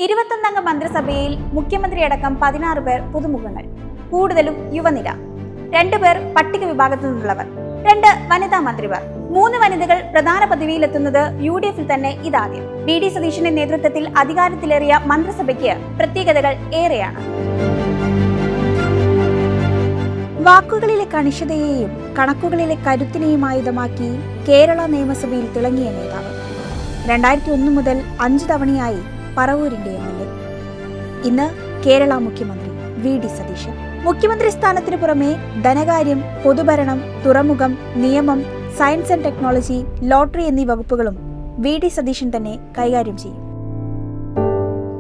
21 മന്ത്രിസഭയിൽ മുഖ്യമന്ത്രിയടക്കം 16 പേർ പുതുമുഖങ്ങൾ, കൂടുതലും യുവനിര. 2 പേർ പട്ടിക വിഭാഗത്തിൽ നിന്നുള്ളവർ, 2 വനിതാ മന്ത്രിമാർ, 3 വനിതകൾ പ്രധാന പദവിയിലെത്തുന്നത് UDF തന്നെ ഇതാദ്യം. VD സതീശന്റെ നേതൃത്വത്തിൽ അധികാരത്തിലേറിയ മന്ത്രിസഭയ്ക്ക് പ്രത്യേകതകൾ ഏറെയാണ്. വാക്കുകളിലെ കണിശതയെയും കണക്കുകളിലെ കരുത്തിനെയും ആയുധമാക്കി കേരള നിയമസഭയിൽ തിളങ്ങിയ നേതാവ്. 2001 മുതൽ 5 തവണയായി പറവൂരിന്റെ MLA. ഇന്ന് കേരള മുഖ്യമന്ത്രി VD സതീശൻ. മുഖ്യമന്ത്രി സ്ഥാനത്തിന് പുറമെ ധനകാര്യം, പൊതുഭരണം, തുറമുഖം, നിയമം, സയൻസ് ആൻഡ് ടെക്നോളജി, ലോട്ടറി എന്നീ വകുപ്പുകളും VD സതീശൻ തന്നെ കൈകാര്യം ചെയ്യും.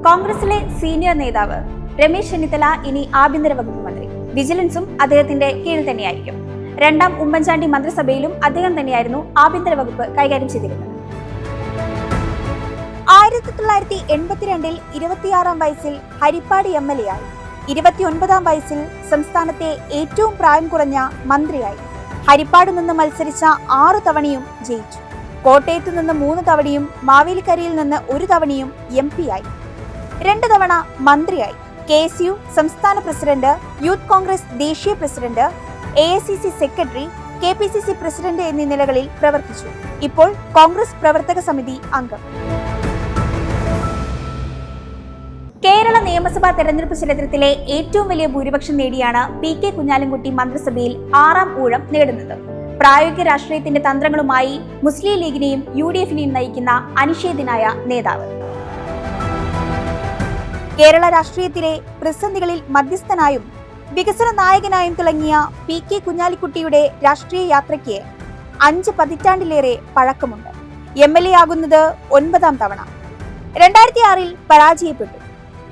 കോൺഗ്രസിലെ സീനിയർ നേതാവ് രമേശ് ചെന്നിത്തല ഇനി ആഭ്യന്തര വകുപ്പ് മന്ത്രി. വിജിലൻസും അദ്ദേഹത്തിന്റെ കീഴിൽ തന്നെയായിരിക്കും. 2ാം ഉമ്മൻചാണ്ടി മന്ത്രിസഭയിലും അദ്ദേഹം തന്നെയായിരുന്നു ആഭ്യന്തര വകുപ്പ് കൈകാര്യം ചെയ്തിരുന്നത്. 1982 26ാം വയസ്സിൽ ഹരിപ്പാട് MLA ആയി. 29ാം വയസ്സിൽ സംസ്ഥാനത്തെ ഏറ്റവും പ്രായം കുറഞ്ഞ മന്ത്രിയായി. ഹരിപ്പാട് നിന്ന് മത്സരിച്ച 6 തവണയും ജയിച്ചു. കോട്ടയത്തു നിന്ന് 3 തവണയും മാവേലിക്കരയിൽ നിന്ന് 1 തവണയും MP ആയി. 2 തവണ മന്ത്രിയായി. KSU സംസ്ഥാന പ്രസിഡന്റ്, യൂത്ത് കോൺഗ്രസ് ദേശീയ president, AICC secretary, KPCC president എന്നീ നിലകളിൽ പ്രവർത്തിച്ചു. ഇപ്പോൾ കോൺഗ്രസ് പ്രവർത്തക സമിതി അംഗം. കേരള നിയമസഭാ തെരഞ്ഞെടുപ്പ് ചരിത്രത്തിലെ ഏറ്റവും വലിയ ഭൂരിപക്ഷം നേടിയാണ് PK കുഞ്ഞാലിക്കുട്ടി മന്ത്രിസഭയിൽ 6ാം ഊഴം നേടുന്നത്. പ്രായോഗിക രാഷ്ട്രീയത്തിന്റെ തന്ത്രങ്ങളുമായി മുസ്ലിം ലീഗിനെയും UDF-നെയും നയിക്കുന്ന അനിഷേധ്യനായ നേതാവ്. കേരള രാഷ്ട്രീയത്തിലെ പ്രതിസന്ധികളിൽ മധ്യസ്ഥനായും വികസന നായകനായും തിളങ്ങിയ PK കുഞ്ഞാലിക്കുട്ടിയുടെ രാഷ്ട്രീയ യാത്രയ്ക്ക് 5 പതിറ്റാണ്ടിലേറെ പഴക്കമുണ്ട്. MLA ആകുന്നത് 9ാം തവണ. 2006 പരാജയപ്പെട്ടു.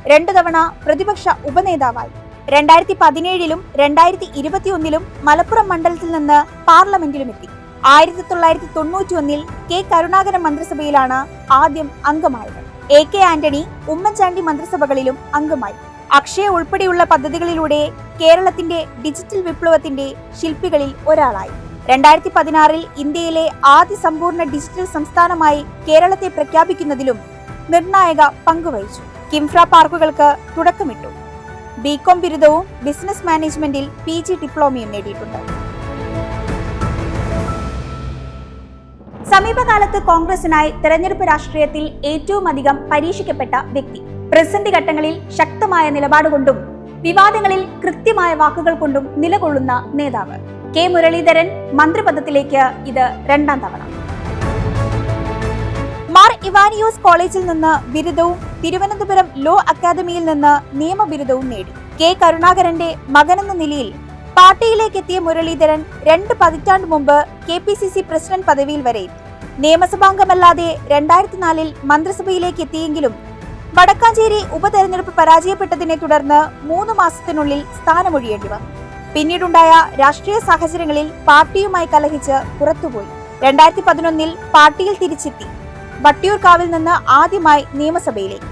2 തവണ പ്രതിപക്ഷ ഉപനേതാവായി. 2017 2021 മലപ്പുറം മണ്ഡലത്തിൽ നിന്ന് പാർലമെന്റിലുമെത്തി. 1991 K കരുണാകരൻ മന്ത്രിസഭയിലാണ് ആദ്യം അംഗമായത്. AK ആന്റണി, ഉമ്മൻചാണ്ടി മന്ത്രിസഭകളിലും അംഗമായി. അക്ഷയ ഉൾപ്പെടെയുള്ള പദ്ധതികളിലൂടെ കേരളത്തിന്റെ ഡിജിറ്റൽ വിപ്ലവത്തിന്റെ ശില്പികളിൽ ഒരാളായി. 2016 ഇന്ത്യയിലെ ആദ്യ സമ്പൂർണ്ണ ഡിജിറ്റൽ സംസ്ഥാനമായി കേരളത്തെ പ്രഖ്യാപിക്കുന്നതിലും നിർണായക പങ്കുവഹിച്ചു. കിംഫ്ര പാർക്കുകൾക്ക് തുടക്കമിട്ടു. BCom ബിരുദവും ബിസിനസ് മാനേജ്മെന്റിൽ PG ഡിപ്ലോമയും നേടിയിട്ടുണ്ട്. സമീപകാലത്ത് കോൺഗ്രസിനായി തെരഞ്ഞെടുപ്പ് രാഷ്ട്രീയത്തിൽ ഏറ്റവും അധികം പരീക്ഷിക്കപ്പെട്ട വ്യക്തി. പ്രതിസന്ധി ഘട്ടങ്ങളിൽ ശക്തമായ നിലപാടുകൊണ്ടും വിവാദങ്ങളിൽ കൃത്യമായ വാക്കുകൾ കൊണ്ടും നിലകൊള്ളുന്ന നേതാവ്. K മുരളീധരൻ മന്ത്രിപദത്തിലേക്ക് ഇത് 2ാം തവണ. മാർ ഇവാനിയോസ് കോളേജിൽ നിന്ന് ബിരുദവും തിരുവനന്തപുരം ലോ അക്കാദമിയിൽ നിന്ന് നിയമബിരുദവും നേടി. K കരുണാകരന്റെ മകനെന്ന നിലയിൽ പാർട്ടിയിലേക്ക് എത്തിയ മുരളീധരൻ 2 പതിറ്റാണ്ട് മുമ്പ് KPCC പ്രസിഡന്റ് പദവിയിൽ വരെ. നിയമസഭാംഗമല്ലാതെ 2004 മന്ത്രിസഭയിലേക്ക് എത്തിയെങ്കിലും വടക്കാഞ്ചേരി ഉപതെരഞ്ഞെടുപ്പ് പരാജയപ്പെട്ടതിനെ തുടർന്ന് 3 മാസത്തിനുള്ളിൽ സ്ഥാനമൊഴിയേണ്ടി വന്നു. പിന്നീടുണ്ടായ രാഷ്ട്രീയ സാഹചര്യങ്ങളിൽ പാർട്ടിയുമായി കലഹിച്ച് പുറത്തുപോയി. 2011 പാർട്ടിയിൽ തിരിച്ചെത്തി. വട്ടിയൂർക്കാവിൽ നിന്ന് ആദ്യമായി നിയമസഭയിലേക്ക്.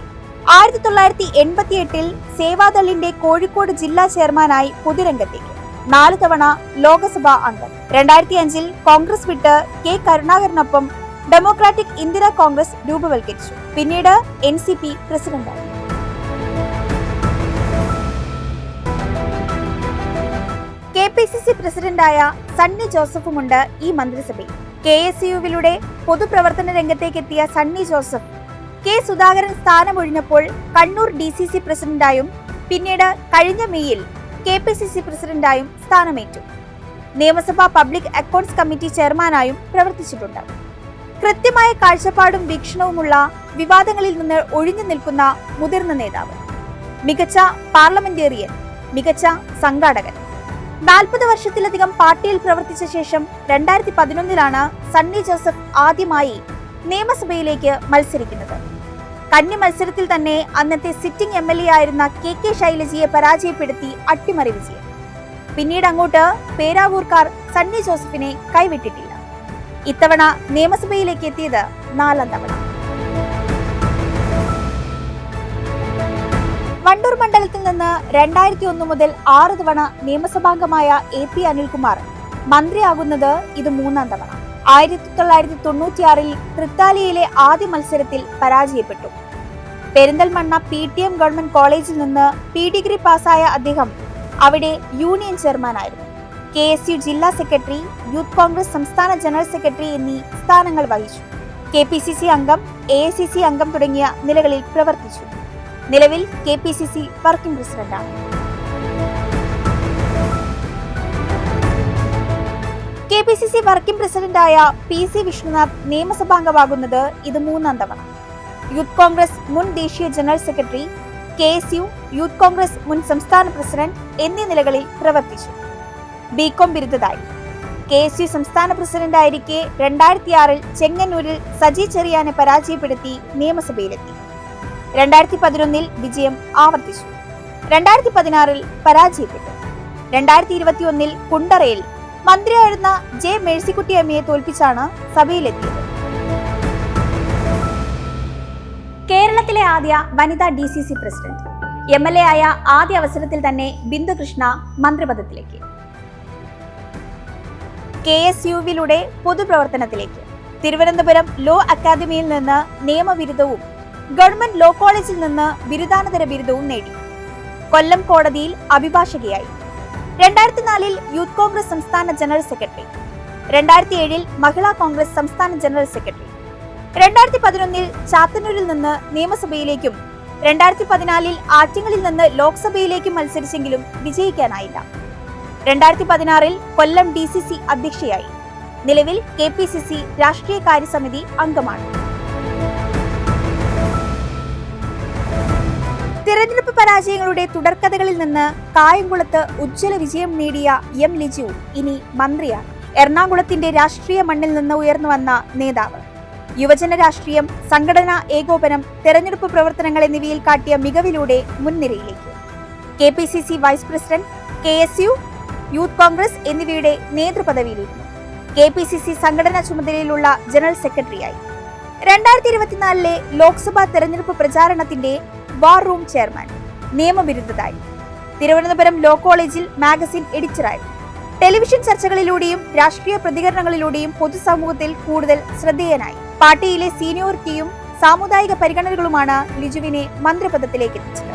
1988 സേവാദളിന്റെ കോഴിക്കോട് ജില്ലാ ചെയർമാനായി പൊതുരംഗത്തേക്ക്. 4 തവണ ലോക്സഭാ അംഗം. 2005 കോൺഗ്രസ് വിട്ട് K കരുണാകരനൊപ്പം ഡെമോക്രാറ്റിക് ഇന്ദിരാ കോൺഗ്രസ് രൂപവൽക്കരിച്ചു. പിന്നീട് NCP പ്രസിഡന്റായി. KPCC പ്രസിഡന്റായ സണ്ണി ജോസഫുമുണ്ട് ഈ മന്ത്രിസഭയിൽ. KSUവിലൂടെ പൊതുപ്രവർത്തന രംഗത്തേക്കെത്തിയ സണ്ണി ജോസഫ് K സുധാകരൻ സ്ഥാനമൊഴിഞ്ഞപ്പോൾ കണ്ണൂർ DCC പ്രസിഡന്റായും പിന്നീട് കഴിഞ്ഞ മെയ്യിൽ KPCC പ്രസിഡന്റായും സ്ഥാനമേറ്റു. നിയമസഭാ പബ്ലിക് അക്കൗണ്ട്സ് കമ്മിറ്റി ചെയർമാനായും പ്രവർത്തിച്ചിട്ടുണ്ട്. കൃത്യമായ കാഴ്ചപ്പാടും വീക്ഷണവുമുള്ള, വിവാദങ്ങളിൽ നിന്ന് ഒഴിഞ്ഞു നിൽക്കുന്ന മുതിർന്ന നേതാവ്. മികച്ച പാർലമെന്റേറിയൻ, മികച്ച സംഘാടകൻ. 40 വർഷത്തിലധികം പാർട്ടിയിൽ പ്രവർത്തിച്ച ശേഷം 2011 സണ്ണി ജോസഫ് ആദ്യമായി നിയമസഭയിലേക്ക് മത്സരിക്കുന്നത്. കന്നി മത്സരത്തിൽ തന്നെ അന്നത്തെ സിറ്റിംഗ് MLA ആയിരുന്ന KK ശൈലജയെ പരാജയപ്പെടുത്തി അട്ടിമറി വിജയം. പിന്നീട് അങ്ങോട്ട് പേരാവൂർക്കാർ സണ്ണി ജോസഫിനെ കൈവിട്ടിട്ടില്ല. ഇത്തവണ നിയമസഭയിലേക്ക് എത്തിയത് 4ാം തവണ. വണ്ടൂർ മണ്ഡലത്തിൽ നിന്ന് 2001 മുതൽ 6 തവണ നിയമസഭാംഗമായ AP അനിൽകുമാർ മന്ത്രിയാകുന്നത് ഇത് 3ാം തവണ. 1996 തൃത്താലയിലെ ആദ്യ മത്സരത്തിൽ പരാജയപ്പെട്ടു. പെരിന്തൽമണ്ണ PTM ഗവൺമെന്റ് കോളേജിൽ നിന്ന് ഡിഗ്രി പാസ്സായ അദ്ദേഹം അവിടെ യൂണിയൻ ചെയർമാനായിരുന്നു. KSU ജില്ലാ സെക്രട്ടറി, യൂത്ത് കോൺഗ്രസ് സംസ്ഥാന ജനറൽ സെക്രട്ടറി എന്നീ സ്ഥാനങ്ങൾ വഹിച്ചു. KPCC അംഗം, AICC അംഗം തുടങ്ങിയ നിലകളിൽ പ്രവർത്തിച്ചു. നിലവിൽ KPCC വർക്കിംഗ് പ്രസിഡന്റാണ്. KPCC വർക്കിംഗ് പ്രസിഡന്റായ PC വിഷ്ണുനാഥ് നിയമസഭാംഗമാകുന്നത് ഇത് 3-ാം തവണ. യൂത്ത് കോൺഗ്രസ് മുൻ ദേശീയ general secretary, KSU youth Congress മുൻ സംസ്ഥാന പ്രസിഡന്റ് എന്നീ നിലകളിൽ പ്രവർത്തിച്ചു. BCom ബിരുദധാരി. KSU സംസ്ഥാന പ്രസിഡന്റായിരിക്കെ 2006-ൽ ചെങ്ങന്നൂരിൽ സജി ചെറിയാനെ പരാജയപ്പെടുത്തി നിയമസഭയിലെത്തി. 2011-ൽ വിജയം ആവർത്തിച്ചു. 2016-ൽ പരാജയപ്പെട്ടു. 2021-ൽ കുണ്ടറയിൽ മന്ത്രിയായിരുന്ന J. മേഴ്സിക്കുട്ടി അമ്മയെ തോൽപ്പിച്ചാണ് സഭയിലെത്തിയത്. കേരളത്തിലെ ആദ്യ വനിതാ DCC പ്രസിഡന്റ്. MLA ആയ ആദ്യ അവസരത്തിൽ തന്നെ ബിന്ദു കൃഷ്ണ മന്ത്രിപദത്തിലേക്ക്. KSUവിലൂടെ പൊതുപ്രവർത്തനത്തിലേക്ക്. തിരുവനന്തപുരം ലോ അക്കാദമിയിൽ നിന്ന് നിയമബിരുദവും ഗവൺമെന്റ് ലോ കോളേജിൽ നിന്ന് ബിരുദാനന്തര ബിരുദവും നേടി. കൊല്ലം കോടതിയിൽ അഭിഭാഷകയായി. 2004-ൽ യൂത്ത് കോൺഗ്രസ് സംസ്ഥാന ജനറൽ സെക്രട്ടറി. 2007-ൽ മഹിളാ കോൺഗ്രസ് സംസ്ഥാന ജനറൽ സെക്രട്ടറി. 2011-ൽ ചാത്തന്നൂരിൽ നിന്ന് നിയമസഭയിലേക്കും 2014-ൽ ആറ്റിങ്ങലിൽ നിന്ന് ലോക്സഭയിലേക്കും മത്സരിച്ചെങ്കിലും വിജയിക്കാനായില്ല. 2016-ൽ കൊല്ലം DCC അധ്യക്ഷയായി. നിലവിൽ KPCC രാഷ്ട്രീയ കാര്യസമിതി അംഗമാണ്. തിരഞ്ഞെടുപ്പ് പരാജയങ്ങളുടെ തുടർക്കഥകളിൽ നിന്ന് കായംകുളത്ത് ഉജ്ജ്വല വിജയം നേടിയ M. ലിജു ഇനി മന്ത്രിയാണ്. എറണാകുളത്തിന്റെ രാഷ്ട്രീയ മണ്ണിൽ നിന്ന് ഉയർന്നു വന്ന നേതാവ്. യുവജന രാഷ്ട്രീയം, സംഘടനാ ഏകോപനം, തെരഞ്ഞെടുപ്പ് പ്രവർത്തനങ്ങൾ എന്നിവയിൽ കാട്ടിയ മികവിലൂടെ മുൻനിരയിലേക്ക്. KPCC vice president, KSU, youth Congress എന്നിവയുടെ നേതൃപദവിയിലിരുന്നു. KPCC സംഘടനാ ചുമതലയിലുള്ള ജനറൽ സെക്രട്ടറിയായി. 2024-ലെ ലോക്സഭാ തെരഞ്ഞെടുപ്പ് പ്രചാരണത്തിന്റെ വാർ റൂം ചെയർമാൻ. നിയമബിരുദധാരി. തിരുവനന്തപുരം ലോ കോളേജിൽ മാഗസിൻ എഡിറ്ററായിരുന്നു. ടെലിവിഷൻ ചർച്ചകളിലൂടെയും രാഷ്ട്രീയ പ്രതികരണങ്ങളിലൂടെയും പൊതുസമൂഹത്തിൽ കൂടുതൽ ശ്രദ്ധേയനായി. പാർട്ടിയിലെ സീനിയോറിറ്റിയും സാമുദായിക പരിഗണനകളുമാണ് ലിജുവിനെ മന്ത്രിപദത്തിലേക്ക് എത്തിച്ചത്.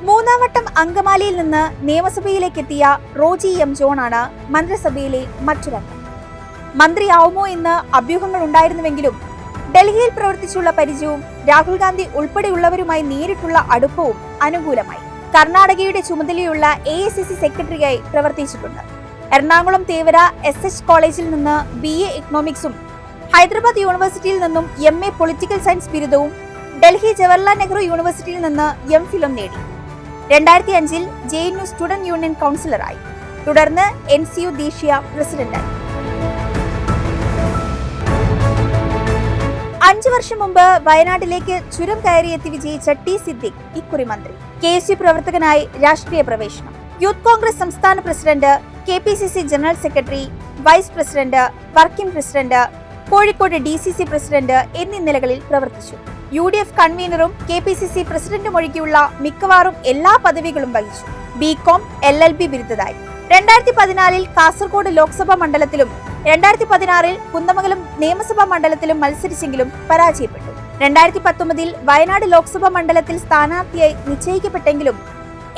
3-ാം വട്ടം അങ്കമാലിയിൽ നിന്ന് നിയമസഭയിലേക്ക് എത്തിയ റോജി M. ജോണാണ് മന്ത്രിസഭയിലെ മറ്റൊരംഗം. മന്ത്രിയാവുമോ എന്ന് അഭ്യൂഹങ്ങൾ ഉണ്ടായിരുന്നുവെങ്കിലും ഡൽഹിയിൽ പ്രവർത്തിച്ചുള്ള പരിചയവും രാഹുൽ ഗാന്ധി ഉൾപ്പെടെയുള്ളവരുമായി നേരിട്ടുള്ള അടുപ്പവും അനുകൂലമായി. കർണാടകയുടെ ചുമതലയുള്ള AICC സെക്രട്ടറിയായി പ്രവർത്തിച്ചിട്ടുണ്ട്. എറണാകുളം തേവര SH കോളേജിൽ നിന്ന് BA ഇക്കണോമിക്സും ഹൈദരാബാദ് യൂണിവേഴ്സിറ്റിയിൽ നിന്നും MA പൊളിറ്റിക്കൽ സയൻസ് ബിരുദവും ഡൽഹി ജവഹർലാൽ നെഹ്റു യൂണിവേഴ്സിറ്റിയിൽ നിന്ന് MPhilഉം നേടി. 2005-ൽ JNU സ്റ്റുഡന്റ് യൂണിയൻ കൗൺസിലറായി. തുടർന്ന് NCU ദേശീയ പ്രസിഡന്റായി. 5 വർഷം മുമ്പ് വയനാട്ടിലേക്ക് ചുരം കയറിയെത്തി വിജയിച്ച T. സിദ്ദിഖ് ഇക്കുറി മന്ത്രി. KSU പ്രവർത്തകനായി രാഷ്ട്രീയ പ്രവേശനം. യൂത്ത് കോൺഗ്രസ് സംസ്ഥാന president, KPCC general secretary, vice president, working president, Kozhikode DCC president എന്നീ നിലകളിൽ പ്രവർത്തിച്ചു. UDF കൺവീനറും KPCC പ്രസിഡന്റും ഒഴികെയുള്ള മിക്കവാറും എല്ലാ പദവികളും വഹിച്ചു. BCom LLB ബിരുദധാരി. 2014-ൽ കാസർഗോഡ് ലോക്സഭാ മണ്ഡലത്തിലും 2016-ൽ കുന്ദമംഗലം നിയമസഭാ മണ്ഡലത്തിലും മത്സരിച്ചെങ്കിലും പരാജയപ്പെട്ടു. 2019-ൽ വയനാട് ലോക്സഭാ മണ്ഡലത്തിൽ സ്ഥാനാർത്ഥിയായി നിശ്ചയിക്കപ്പെട്ടെങ്കിലും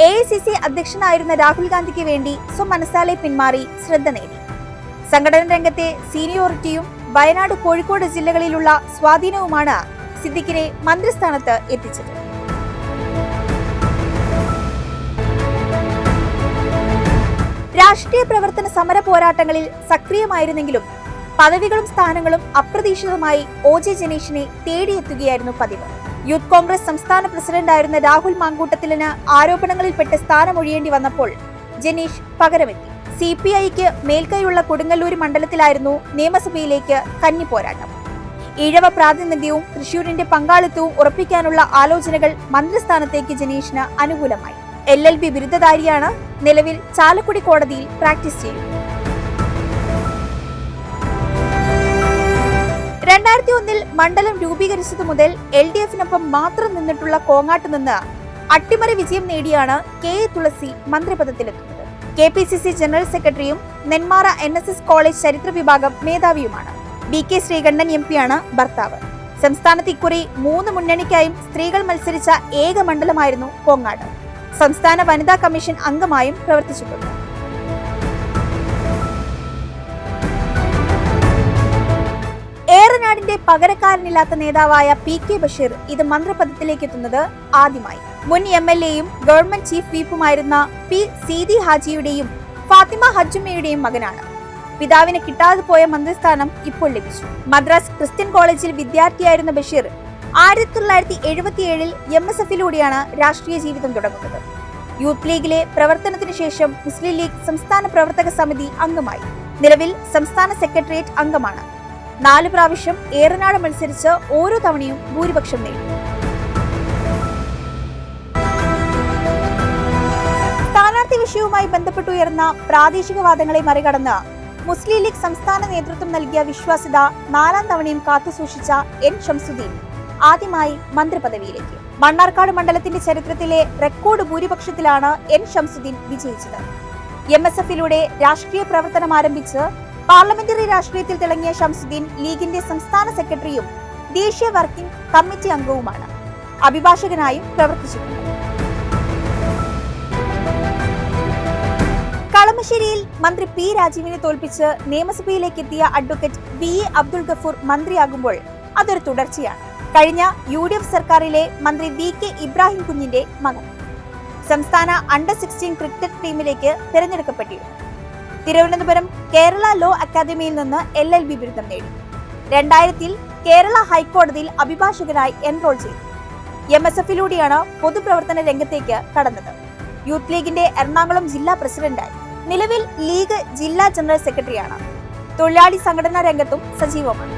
AICC അധ്യക്ഷനായിരുന്ന രാഹുൽ ഗാന്ധിക്ക് വേണ്ടി സ്വമനസാലെ പിന്മാറി ശ്രദ്ധ നേടി. സംഘടനാ രംഗത്തെ സീനിയോറിറ്റിയും വയനാട്, കോഴിക്കോട് ജില്ലകളിലുള്ള സ്വാധീനവുമാണ് സിദ്ദിഖിനെ മന്ത്രിസ്ഥാനത്ത് എത്തിച്ചത്. രാഷ്ട്രീയ പ്രവർത്തന സമര പോരാട്ടങ്ങളിൽ സക്രിയമായിരുന്നെങ്കിലും പദവികളും സ്ഥാനങ്ങളും അപ്രതീക്ഷിതമായി OJ ജനീഷിനെ തേടിയെത്തുകയായിരുന്നു പതിവ്. യൂത്ത് കോൺഗ്രസ് സംസ്ഥാന പ്രസിഡന്റായിരുന്ന രാഹുൽ മാങ്കൂട്ടത്തിലിന് ആരോപണങ്ങളിൽപ്പെട്ട് സ്ഥാനമൊഴിയേണ്ടി വന്നപ്പോൾ ജനീഷ് പകരമെത്തി. CPIക്ക് മേൽക്കൈയുള്ള കൊടുങ്ങല്ലൂർ മണ്ഡലത്തിലായിരുന്നു നിയമസഭയിലേക്ക് കന്നി പോരാട്ടം. ഈഴവ പ്രാതിനിധ്യവും തൃശൂരിന്റെ പങ്കാളിത്തവും ഉറപ്പിക്കാനുള്ള ആലോചനകൾ മന്ത്രിസ്ഥാനത്തേക്ക് ജനീഷിന് അനുകൂലമായി. LLB ബിരുദധാരിയാണ്. നിലവിൽ ചാലക്കുടി കോടതിയിൽ പ്രാക്ടീസ് ചെയ്യുന്നു. 2001-ൽ മണ്ഡലം രൂപീകരിച്ചതു മുതൽ LDF-നൊപ്പം മാത്രം നിന്നിട്ടുള്ള കോങ്ങാട്ട് നിന്ന് അട്ടിമറി വിജയം നേടിയാണ് KA തുളസി മന്ത്രിപദത്തിലെത്തുന്നത്. KPCC ജനറൽ സെക്രട്ടറിയും നെന്മാറ NSS കോളേജ് ചരിത്ര വിഭാഗം മേധാവിയുമാണ്. BK ശ്രീകണ്ഠൻ MP ആണ് ഭർത്താവ്. സംസ്ഥാനത്ത് ഇക്കുറി 3 മുന്നണിക്കായും സ്ത്രീകൾ മത്സരിച്ച ഏക മണ്ഡലമായിരുന്നു കോങ്ങാട്. സംസ്ഥാന വനിതാ കമ്മീഷൻ അംഗമായും പ്രവർത്തിച്ചിട്ടുണ്ട്. ഏറനാടിന്റെ പകരക്കാരനില്ലാത്ത നേതാവായ PK ബഷീർ ഇത് മന്ത്രിപദത്തിലേക്ക് എത്തുന്നത് ആദ്യമായി. മുൻ MLAയും ഗവൺമെന്റ് ചീഫ് വീപ്പുമായിരുന്ന P. സീതി ഹാജിയുടെയും ഫാത്തിമ ഹജ്ജുമ്മയുടെയും മകനാണ്. പിതാവിന് കിട്ടാതെ പോയ മന്ത്രിസ്ഥാനം ഇപ്പോൾ ലഭിച്ചു. മദ്രാസ് ക്രിസ്ത്യൻ കോളേജിൽ വിദ്യാർത്ഥിയായിരുന്ന ബഷീർ 1977 MSFലൂടെയാണ് രാഷ്ട്രീയ ജീവിതം തുടങ്ങുന്നത്. യൂത്ത് ലീഗിലെ പ്രവർത്തനത്തിനു ശേഷം മുസ്ലിം ലീഗ് സംസ്ഥാന പ്രവർത്തക സമിതി അംഗമായി. നിലവിൽ സംസ്ഥാന സെക്രട്ടേറിയറ്റ് അംഗമാണ്. 4 പ്രാവശ്യം ഏറനാട് മത്സരിച്ച് ഓരോ തവണയും ഭൂരിപക്ഷം നേടി. സ്ഥാനാർത്ഥി വിഷയവുമായി ബന്ധപ്പെട്ടുയർന്ന പ്രാദേശിക വാദങ്ങളെ മറികടന്ന് മുസ്ലിം ലീഗ് സംസ്ഥാന നേതൃത്വം നൽകിയ വിശ്വാസ്യത 4ാം തവണയും കാത്തുസൂക്ഷിച്ച N. ഷംസുദ്ദീൻ ആദ്യമായി മന്ത്രിപദവിയിലേക്ക്. മണ്ണാർക്കാട് മണ്ഡലത്തിന്റെ ചരിത്രത്തിലെ റെക്കോർഡ് ഭൂരിപക്ഷത്തിലാണ് N. ഷംസുദ്ദീൻ വിജയിച്ചത്. MSFലൂടെ രാഷ്ട്രീയ പ്രവർത്തനം ആരംഭിച്ച് പാർലമെന്ററി രാഷ്ട്രീയത്തിൽ തിളങ്ങിയ ഷംസുദ്ദീൻ ലീഗിന്റെ സംസ്ഥാന സെക്രട്ടറിയും ദേശീയ വർക്കിംഗ് കമ്മിറ്റി അംഗവുമാണ്. അഭിഭാഷകനായും പ്രവർത്തിച്ചിട്ടുണ്ട്. കളമശ്ശേരിയിൽ മന്ത്രി P. രാജീവിനെ തോൽപ്പിച്ച് നിയമസഭയിലേക്ക് എത്തിയ അഡ്വക്കേറ്റ് VA അബ്ദുൾ ഗഫൂർ മന്ത്രിയാകുമ്പോൾ അതൊരു തുടർച്ചയാണ്. കഴിഞ്ഞ UDF സർക്കാരിലെ മന്ത്രി VK ഇബ്രാഹിം കുഞ്ഞിന്റെ മകൻ സംസ്ഥാന അണ്ടർ-16 ക്രിക്കറ്റ് ടീമിലേക്ക് തിരഞ്ഞെടുക്കപ്പെട്ടിരുന്നു. തിരുവനന്തപുരം കേരള ലോ അക്കാദമിയിൽ നിന്ന് LLB ബിരുദം നേടി. 2000 കേരള ഹൈക്കോടതിയിൽ അഭിഭാഷകനായി എൻറോൾ ചെയ്തു. MSFലൂടെയാണ് പൊതുപ്രവർത്തന രംഗത്തേക്ക് കടന്നത്. യൂത്ത് ലീഗിന്റെ എറണാകുളം ജില്ലാ പ്രസിഡന്റായി. നിലവിൽ ലീഗ് ജില്ലാ ജനറൽ സെക്രട്ടറിയാണ്. തൊഴിലാളി സംഘടനാ രംഗത്തും സജീവമാണ്.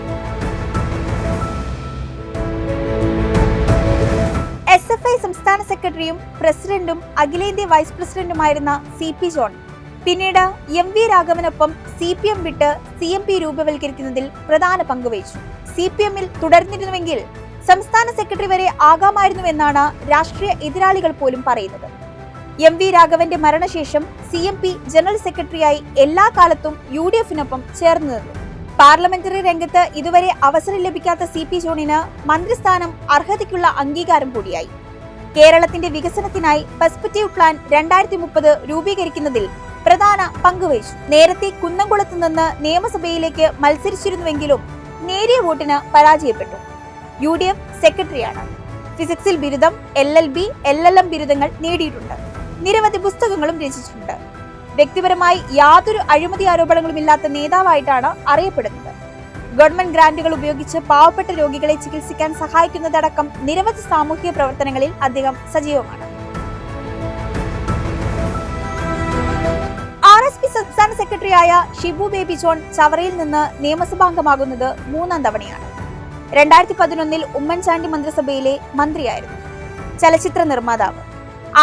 SFI സംസ്ഥാന സെക്രട്ടറിയും പ്രസിഡന്റും അഖിലേന്ത്യാ വൈസ് പ്രസിഡന്റുമായിരുന്ന CP ജോൺ പിന്നീട് MV രാഘവനൊപ്പം CPM വിട്ട് CMP രൂപവൽക്കരിക്കുന്നതിൽ പ്രധാന പങ്കുവഹിച്ചു. CPMൽ തുടർന്നിരുന്നുവെങ്കിൽ സംസ്ഥാന സെക്രട്ടറി വരെ ആകാമായിരുന്നുവെന്നാണ് രാഷ്ട്രീയ എതിരാളികൾ പോലും പറയുന്നത്. MV രാഘവന്റെ മരണശേഷം CMP ജനറൽ സെക്രട്ടറിയായി എല്ലാ കാലത്തും UDFനൊപ്പം ചേർന്നു നിന്നു. പാർലമെന്ററി രംഗത്ത് ഇതുവരെ അവസരം ലഭിക്കാത്ത CP ജോണിന് മന്ത്രിസ്ഥാനം അർഹതയ്ക്കുള്ള അംഗീകാരം കൂടിയായി. കേരളത്തിന്റെ വികസനത്തിനായി പെർസ്പെക്റ്റീവ് പ്ലാൻ 2030 രൂപീകരിക്കുന്നതിൽ പ്രധാന പങ്കുവഹിച്ചു. നേരത്തെ കുന്നംകുളത്ത് നിന്ന് നിയമസഭയിലേക്ക് മത്സരിച്ചിരുന്നുവെങ്കിലും നേരിയ വോട്ടിന് പരാജയപ്പെട്ടു. UDF സെക്രട്ടറിയാണ്. ഫിസിക്സിൽ ബിരുദം, LLB, LLM ബിരുദങ്ങൾ നേടിയിട്ടുണ്ട്. നിരവധി പുസ്തകങ്ങളും രചിച്ചിട്ടുണ്ട്. വ്യക്തിപരമായി യാതൊരു അഴിമതി ആരോപണങ്ങളുമില്ലാത്ത നേതാവായിട്ടാണ് അറിയപ്പെടുന്നത്. ഗവൺമെന്റ് ഗ്രാന്റുകൾ ഉപയോഗിച്ച് പാവപ്പെട്ട രോഗികളെ ചികിത്സിക്കാൻ സഹായിക്കുന്നതടക്കം നിരവധി സാമൂഹിക പ്രവർത്തനങ്ങളിൽ അദ്ദേഹം സജീവമാണ്. RSP സംസ്ഥാന സെക്രട്ടറിയായ ഷിബു ബേബി ജോൺ ചവറയിൽ നിന്ന് നിയമസഭാംഗമാകുന്നത് 3ാം തവണയാണ്. 2011 ഉമ്മൻചാണ്ടി മന്ത്രിസഭയിലെ മന്ത്രിയായിരുന്നു. ചലച്ചിത്ര നിർമ്മാതാവ്,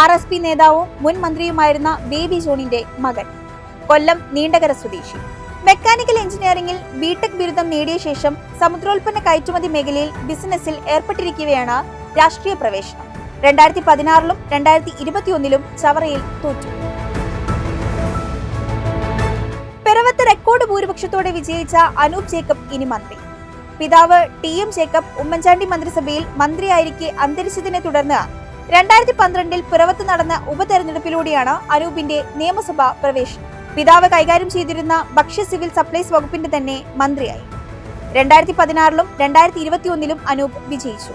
RSP നേതാവും മുൻ മന്ത്രിയുമായിരുന്ന ബേബി ജോണിന്റെ മകൻ. കൊല്ലം നീണ്ടകര സ്വദേശി. മെക്കാനിക്കൽ എഞ്ചിനീയറിംഗിൽ BTech ബിരുദം നേടിയ ശേഷം സമുദ്രോൽപ്പന്ന കയറ്റുമതി മേഖലയിൽ ബിസിനസ്സിൽ ഏർപ്പെട്ടിരിക്കവെയാണ് രാഷ്ട്രീയ പ്രവേശനം. 2016 2021 ചവറയിൽ തോറ്റു. പിറവത്ത് റെക്കോർഡ് ഭൂരിപക്ഷത്തോടെ വിജയിച്ച അനൂപ് ജേക്കബ് ഇനി മന്ത്രി. പിതാവ് TM ജേക്കബ് ഉമ്മൻചാണ്ടി മന്ത്രിസഭയിൽ മന്ത്രിയായിരിക്കെ അന്തരിച്ചതിനെ തുടർന്ന് 2012 പിറവത്ത് നടന്ന ഉപതെരഞ്ഞെടുപ്പിലൂടെയാണ് അനൂപിന്റെ നിയമസഭാ പ്രവേശനം. പിതാവ് കൈകാര്യം ചെയ്തിരുന്ന ഭക്ഷ്യ സിവിൽ സപ്ലൈസ് വകുപ്പിന്റെ തന്നെ മന്ത്രിയായി. 2016 2021 അനൂപ് വിജയിച്ചു.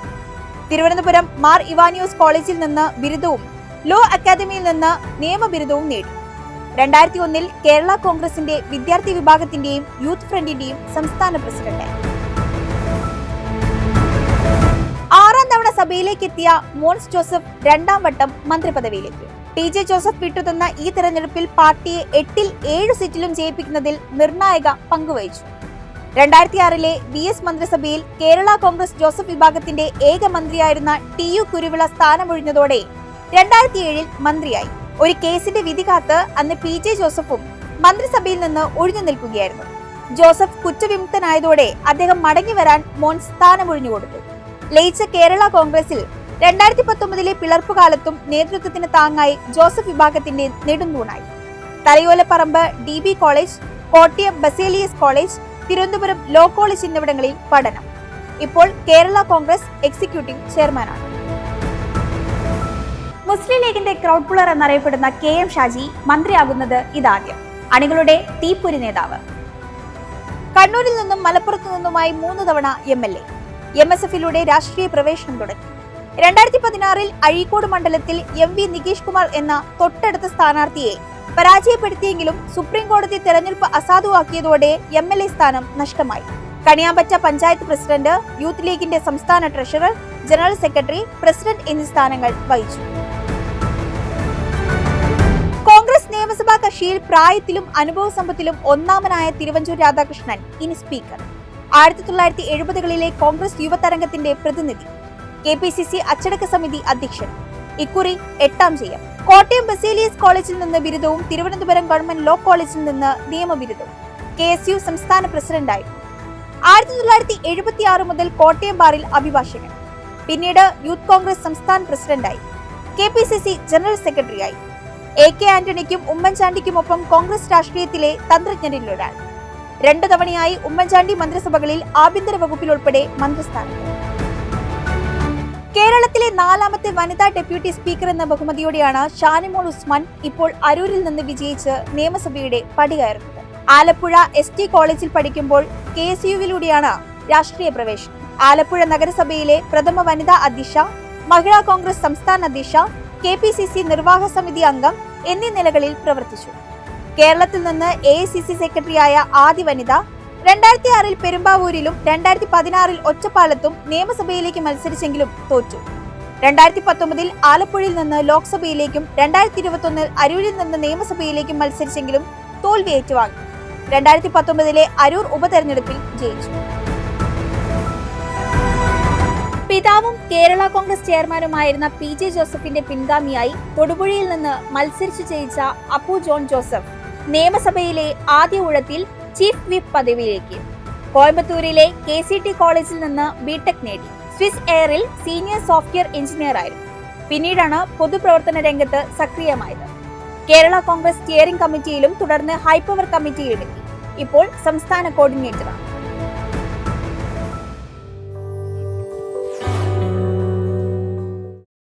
തിരുവനന്തപുരം മാർ ഇവാനിയോസ് കോളേജിൽ നിന്ന് ബിരുദവും ലോ അക്കാദമിയിൽ നിന്ന് നിയമബിരുദവും നേടി. 2001 കേരള കോൺഗ്രസിന്റെ വിദ്യാർത്ഥി വിഭാഗത്തിന്റെയും യൂത്ത് ഫ്രണ്ടിന്റെയും സംസ്ഥാന പ്രസിഡന്റായി. 6ാം തവണ സഭയിലേക്ക് എത്തിയ മോൻസ് ജോസഫ് 2ാം വട്ടം മന്ത്രിപദവിയിലേക്ക്. TJ ജോസഫ് വിട്ടുതന്ന ഈ തെരഞ്ഞെടുപ്പിൽ പാർട്ടിയെ 8ൽ 7 സീറ്റിലും ജയിപ്പിക്കുന്നതിൽ നിർണായക പങ്കുവഹിച്ചു. 2006 VS മന്ത്രിസഭയിൽ കേരള കോൺഗ്രസ് ജോസഫ് വിഭാഗത്തിന്റെ ഏക മന്ത്രിയായിരുന്ന TU കുരുവിള സ്ഥാനമൊഴിഞ്ഞതോടെ 2007 മന്ത്രിയായി. ഒരു കേസിന്റെ വിധി കാത്ത് അന്ന് PJ ജോസഫും മന്ത്രിസഭയിൽ നിന്ന് ഒഴിഞ്ഞു നിൽക്കുകയായിരുന്നു. ജോസഫ് കുറ്റവിമുക്തനായതോടെ അദ്ദേഹം മടങ്ങി വരാൻ മോൻസ് സ്ഥാനമൊഴിഞ്ഞുകൊടുത്തു. ലയിച്ച കേരള കോൺഗ്രസിൽ 2019 പിളർപ്പുകാലത്തും നേതൃത്വത്തിന് താങ്ങായി ജോസഫ് വിഭാഗത്തിന്റെ നെടുന്തൂണായി. Thalayolaparambu DB college, Kottayam Baselius college, Thiruvananthapuram law college എന്നിവിടങ്ങളിൽ പഠനം. ഇപ്പോൾ കേരള കോൺഗ്രസ് എക്സിക്യൂട്ടീവ് ചെയർമാനാണ്. മുസ്ലിം ലീഗിന്റെ ക്രൗഡ് പുള്ളർ എന്നറിയപ്പെടുന്ന KM ഷാജി മന്ത്രിയാകുന്നത് ഇതാദ്യം. അണികളുടെ തീപ്പൊരി നേതാവ്. കണ്ണൂരിൽ നിന്നും മലപ്പുറത്തു നിന്നുമായി 3 തവണ MLA. MSF-ലൂടെ രാഷ്ട്രീയ പ്രവേശനം തുടങ്ങി. 2016-ൽ അഴീക്കോട് മണ്ഡലത്തിൽ MV നികേഷ് കുമാർ എന്ന തൊട്ടടുത്ത സ്ഥാനാർത്ഥിയെ പരാജയപ്പെടുത്തിയെങ്കിലും സുപ്രീം കോടതി തെരഞ്ഞെടുപ്പ് അസാധുവാക്കിയതോടെ MLA സ്ഥാനം നഷ്ടമായി. കണിയാമ്പറ്റ പഞ്ചായത്ത് പ്രസിഡന്റ്, യൂത്ത് ലീഗിന്റെ സംസ്ഥാന ട്രഷറർ, ജനറൽ സെക്രട്ടറി, പ്രസിഡന്റ് എന്നീ സ്ഥാനങ്ങൾ വഹിച്ചു. കോൺഗ്രസ് നിയമസഭാ കക്ഷിയിൽ പ്രായത്തിലും അനുഭവ സമ്പത്തിലും ഒന്നാമനായ തിരുവഞ്ചൂർ രാധാകൃഷ്ണൻ ഇനി സ്പീക്കർ. 1970-കളിലെ കോൺഗ്രസ് യുവതരംഗത്തിന്റെ പ്രതിനിധി, KPCC അച്ചടക്ക സമിതി അധ്യക്ഷൻ, ഇക്കുറി 8ാം ജയം. കോട്ടയം ബസേലിയസ് കോളേജിൽ നിന്ന് ബിരുദവും തിരുവനന്തപുരം ഗവൺമെന്റ് ലോ കോളേജിൽ നിന്ന് നിയമബിരുദവും. KSU സംസ്ഥാന പ്രസിഡന്റായിരുന്നു. 1976 മുതൽ കോട്ടയം ബാറിൽ അഭിഭാഷകൻ. പിന്നീട് യൂത്ത് കോൺഗ്രസ് സംസ്ഥാന പ്രസിഡന്റായി. KPCC ജനറൽ സെക്രട്ടറിയായി. AK ആന്റണിക്കും ഉമ്മൻചാണ്ടിക്കുമൊപ്പം കോൺഗ്രസ് രാഷ്ട്രീയത്തിലെ തന്ത്രജ്ഞരിലൊരാൾ. 2 തവണയായി ഉമ്മൻചാണ്ടി മന്ത്രിസഭകളിൽ ആഭ്യന്തര വകുപ്പിൽ ഉൾപ്പെടെ മന്ത്രിസ്ഥാനം. കേരളത്തിലെ 4ാമത്തെ വനിതാ ഡെപ്യൂട്ടി സ്പീക്കർ എന്ന ബഹുമതിയോടെയാണ് ഷാനിമോൾ ഉസ്മാൻ ഇപ്പോൾ അരൂരിൽ നിന്ന് വിജയിച്ച് നിയമസഭയുടെ പടി കയറുന്നത്. ആലപ്പുഴ ST കോളേജിൽ പഠിക്കുമ്പോൾ KSU-വിലൂടെയാണ് രാഷ്ട്രീയ പ്രവേശനം. ആലപ്പുഴ നഗരസഭയിലെ പ്രഥമ വനിതാ അധ്യക്ഷ, മഹിളാ കോൺഗ്രസ് സംസ്ഥാന അധ്യക്ഷ, KPCC നിർവാഹക സമിതി അംഗം എന്നീ നിലകളിൽ പ്രവർത്തിച്ചു. കേരളത്തിൽ നിന്ന് AICC സെക്രട്ടറിയായ ആദ്യ വനിത. 2006-ൽ പെരുമ്പാവൂരിലും 2016-ൽ ഒറ്റപ്പാലത്തും നിയമസഭയിലേക്ക് മത്സരിച്ചെങ്കിലും തോറ്റു. 2019-ൽ ആലപ്പുഴയിൽ നിന്ന് ലോക്സഭയിലേക്കും 2021-ൽ അരൂരിൽ നിന്ന് നിയമസഭയിലേക്കും മത്സരിച്ചെങ്കിലും തോൽവി ഏറ്റുവാങ്ങി. 2019-ലെ അരൂർ ഉപതെരഞ്ഞെടുപ്പിൽ ജയിച്ചു. പിതാവും കേരള കോൺഗ്രസ് ചെയർമാനുമായിരുന്ന PJ ജോസഫിന്റെ പിൻഗാമിയായി തൊടുപുഴയിൽ നിന്ന് മത്സരിച്ചു ജയിച്ച അപ്പു ജോൺ ജോസഫ് നിയമസഭയിലെ ആദ്യ ഊഴത്തിൽ ചീഫ് വിപ്പ് പദവിയിലേക്ക്. കോയമ്പത്തൂരിലെ KCT കോളേജിൽ നിന്ന് BTech നേടി. സ്വിസ് എയറിൽ സീനിയർ സോഫ്റ്റ്വെയർ എഞ്ചിനീയർ ആയിരുന്നു. പിന്നീടാണ് പൊതുപ്രവർത്തന രംഗത്ത് സക്രിയമായത്. കേരള കോൺഗ്രസ് സ്റ്റിയറിംഗ് കമ്മിറ്റിയിലും തുടർന്ന് ഹൈപ്പവർ കമ്മിറ്റിയിലും എത്തി. ഇപ്പോൾ സംസ്ഥാന കോർഡിനേറ്ററാണ്.